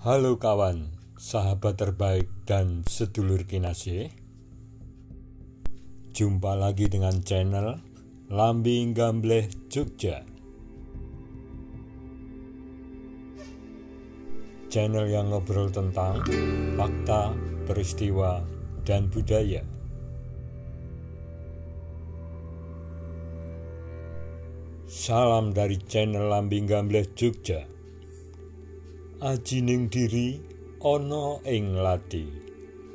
Halo kawan, sahabat terbaik dan sedulur kinasih. Jumpa lagi dengan channel Lambing Gambleh Jogja. Channel yang ngobrol tentang fakta, peristiwa, dan budaya. Salam dari channel Lambing Gambleh Jogja. Ajining diri ana ing lati,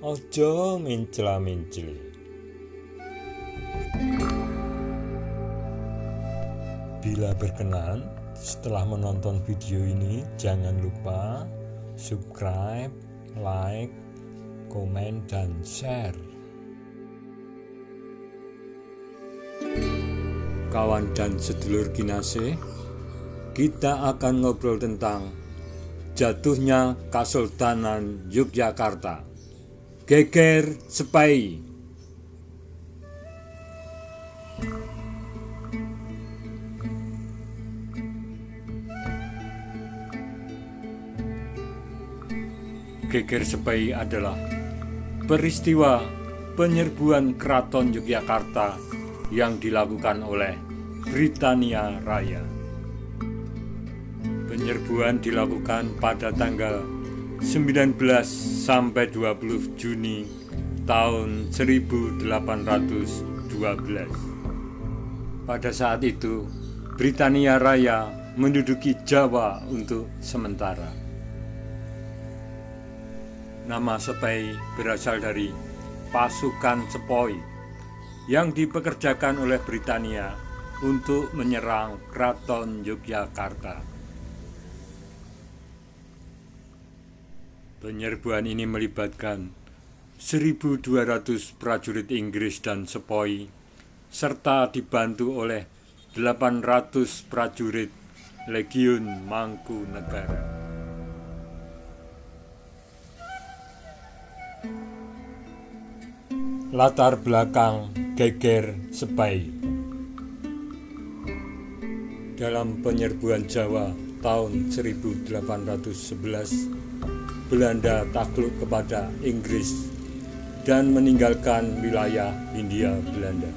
aja mencla-mencli. Bila berkenan, setelah menonton video ini jangan lupa subscribe, like, komen, dan share. Kawan dan sedulur kinasih, kita akan ngobrol tentang jatuhnya Kesultanan Yogyakarta. Geger Sepai. Geger Sepai adalah peristiwa penyerbuan Keraton Yogyakarta yang dilakukan oleh Britania Raya. Penyerbuan dilakukan pada tanggal 19 sampai 20 Juni tahun 1812. Pada saat itu, Britania Raya menduduki Jawa untuk sementara. Nama Sepai berasal dari pasukan sepoi yang dipekerjakan oleh Britania untuk menyerang Keraton Yogyakarta. Penyerbuan ini melibatkan 1.200 prajurit Inggris dan sepoi, serta dibantu oleh 800 prajurit Legiun Mangkunegara. Latar belakang Geger Sepai. Dalam penyerbuan Jawa tahun 1811, Belanda takluk kepada Inggris dan meninggalkan wilayah Hindia Belanda.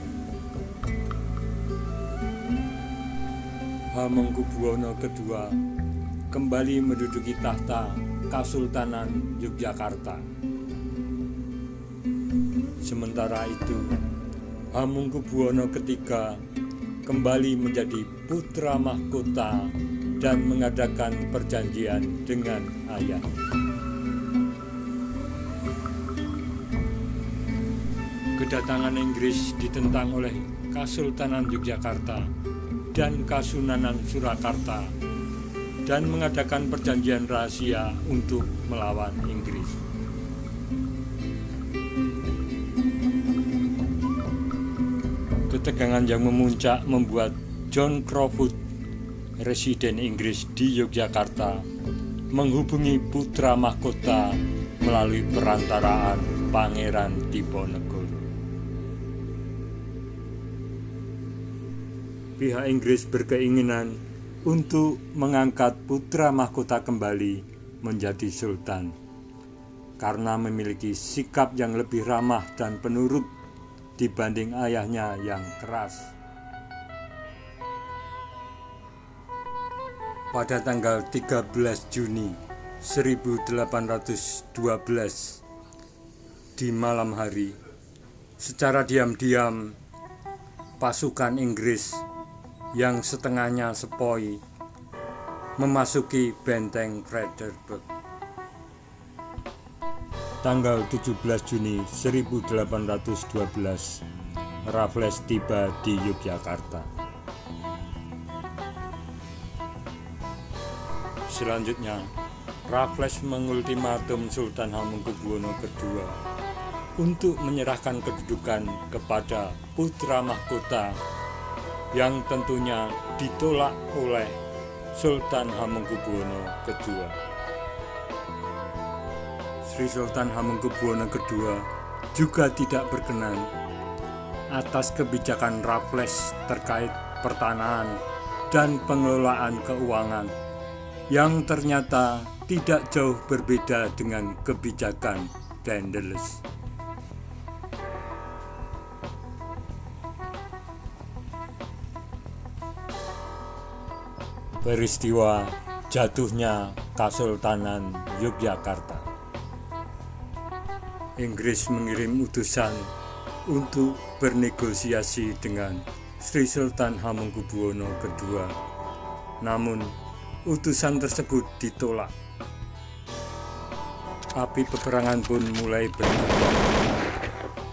Hamengkubuwono II kembali menduduki tahta Kesultanan Yogyakarta. Sementara itu, Hamengkubuwono III kembali menjadi putra mahkota dan mengadakan perjanjian dengan ayahnya. Kedatangan Inggris ditentang oleh Kesultanan Yogyakarta dan Kasunanan Surakarta dan mengadakan perjanjian rahasia untuk melawan Inggris. Ketegangan yang memuncak membuat John Crawfurd, residen Inggris di Yogyakarta, menghubungi putra mahkota melalui perantaraan Pangeran Diponegoro. Pihak Inggris berkeinginan untuk mengangkat putra mahkota kembali menjadi sultan karena memiliki sikap yang lebih ramah dan penurut dibanding ayahnya yang keras. Pada tanggal 13 Juni 1812 di malam hari, secara diam-diam pasukan Inggris yang setengahnya sepoi memasuki benteng Fredericksburg. Tanggal 17 Juni 1812, Raffles tiba di Yogyakarta. Selanjutnya, Raffles mengultimatum Sultan Hamengkubuwono II untuk menyerahkan kedudukan kepada putra mahkota, yang tentunya ditolak oleh Sultan Hamengkubuwono II. Sri Sultan Hamengkubuwono II juga tidak berkenan atas kebijakan Raffles terkait pertanahan dan pengelolaan keuangan yang ternyata tidak jauh berbeda dengan kebijakan Daendels. Peristiwa jatuhnya Kesultanan Yogyakarta. Inggris mengirim utusan untuk bernegosiasi dengan Sri Sultan Hamengkubuwono II. Namun, utusan tersebut ditolak. Api peperangan pun mulai berkembang.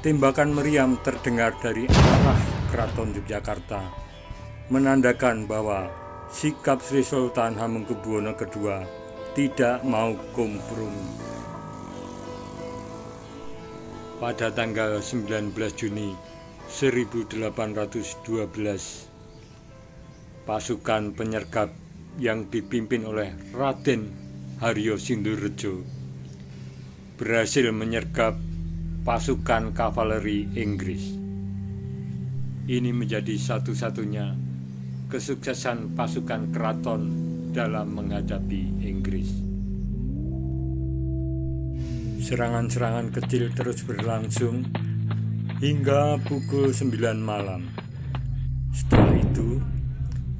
Tembakan meriam terdengar dari arah Keraton Yogyakarta, menandakan bahwa sikap Sri Sultan Hamengkubuwono II tidak mau kompromi. Pada tanggal 19 Juni 1812, pasukan penyergap yang dipimpin oleh Raden Haryo Sindhurejo berhasil menyergap pasukan kavaleri Inggris. Ini menjadi satu-satunya kesuksesan pasukan keraton dalam menghadapi Inggris. Serangan-serangan kecil terus berlangsung hingga pukul 9 malam. Setelah itu,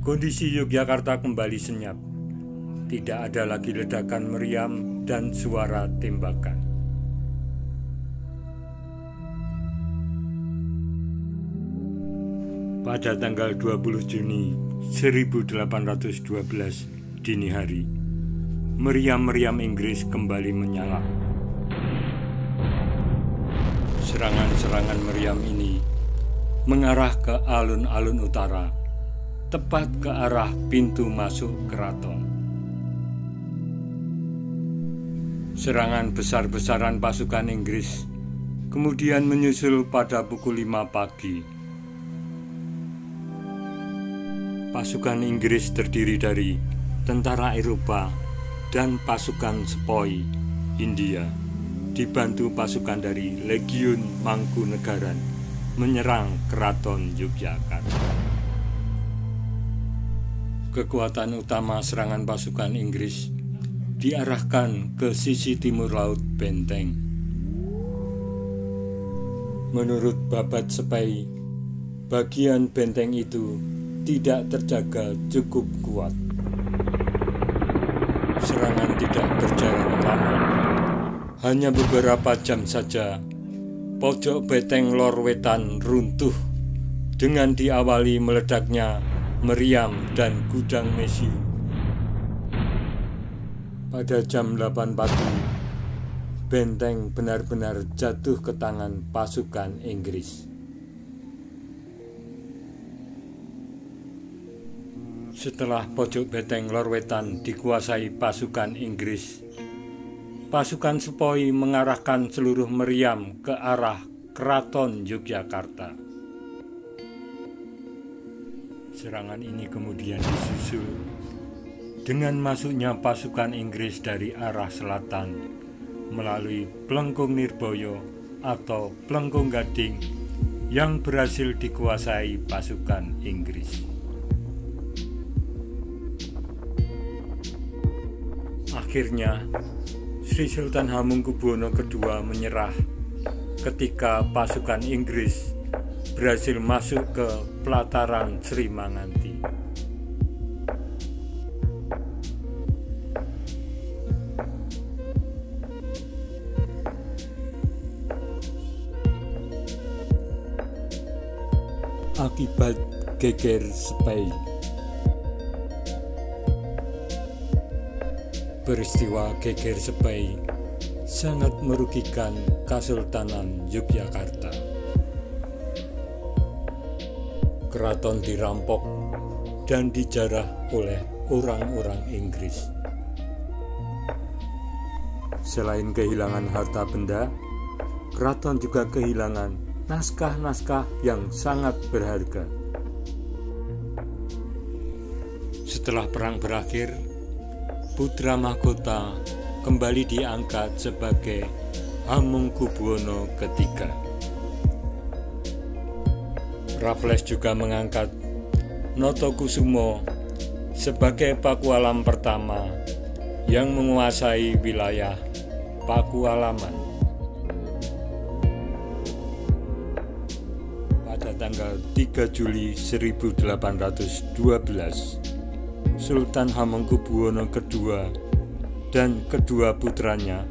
kondisi Yogyakarta kembali senyap. Tidak ada lagi ledakan meriam dan suara tembakan. Pada tanggal 20 Juni 1812 dini hari, meriam-meriam Inggris kembali menyala. Serangan-serangan meriam ini mengarah ke alun-alun utara, tepat ke arah pintu masuk keraton. Serangan besar-besaran pasukan Inggris kemudian menyusul pada pukul 5 pagi. Pasukan Inggris terdiri dari tentara Eropa dan pasukan Sepoy India, dibantu pasukan dari Legiun Mangkunegaran, menyerang Keraton Yogyakarta. Kekuatan utama serangan pasukan Inggris diarahkan ke sisi timur laut benteng. Menurut Babat Sepai, bagian benteng itu tidak terjaga cukup kuat. Serangan tidak berjalan lama. Hanya beberapa jam saja, pojok benteng lor wetan runtuh dengan diawali meledaknya meriam dan gudang mesiu. Pada jam 8 pagi, benteng benar-benar jatuh ke tangan pasukan Inggris. Setelah pojok benteng lor wetan dikuasai pasukan Inggris, pasukan Sepoy mengarahkan seluruh meriam ke arah Keraton Yogyakarta. Serangan ini kemudian disusul dengan masuknya pasukan Inggris dari arah selatan melalui Plengkung Nirboyo atau Plengkung Gading yang berhasil dikuasai pasukan Inggris. Akhirnya, Sri Sultan Hamengkubuwono II menyerah ketika pasukan Inggris berhasil masuk ke pelataran Sri Manganti. Akibat geger Sepai. Peristiwa geger Sepai sangat merugikan Kesultanan Yogyakarta. Keraton dirampok dan dijarah oleh orang-orang Inggris. Selain kehilangan harta benda, keraton juga kehilangan naskah-naskah yang sangat berharga. Setelah perang berakhir, putra mahkota kembali diangkat sebagai Hamengkubuwono III. Raffles juga mengangkat Notokusumo sebagai Pakualam pertama yang menguasai wilayah Pakualaman. Pada tanggal 3 Juli 1812, Sultan Hamengkubuwono II dan kedua putranya,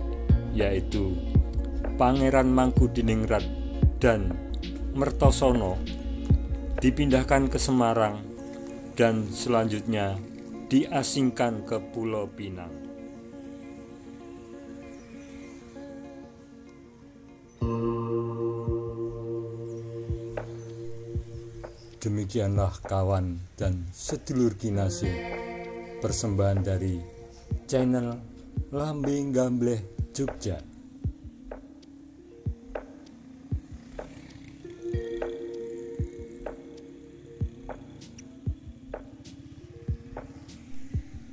yaitu Pangeran Mangkudiningrat dan Mertosono, dipindahkan ke Semarang dan selanjutnya diasingkan ke Pulau Pinang. Demikianlah kawan dan sedulur kinasih, persembahan dari channel Lambing Gambleh Jogja.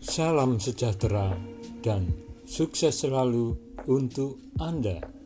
Salam sejahtera dan sukses selalu untuk Anda.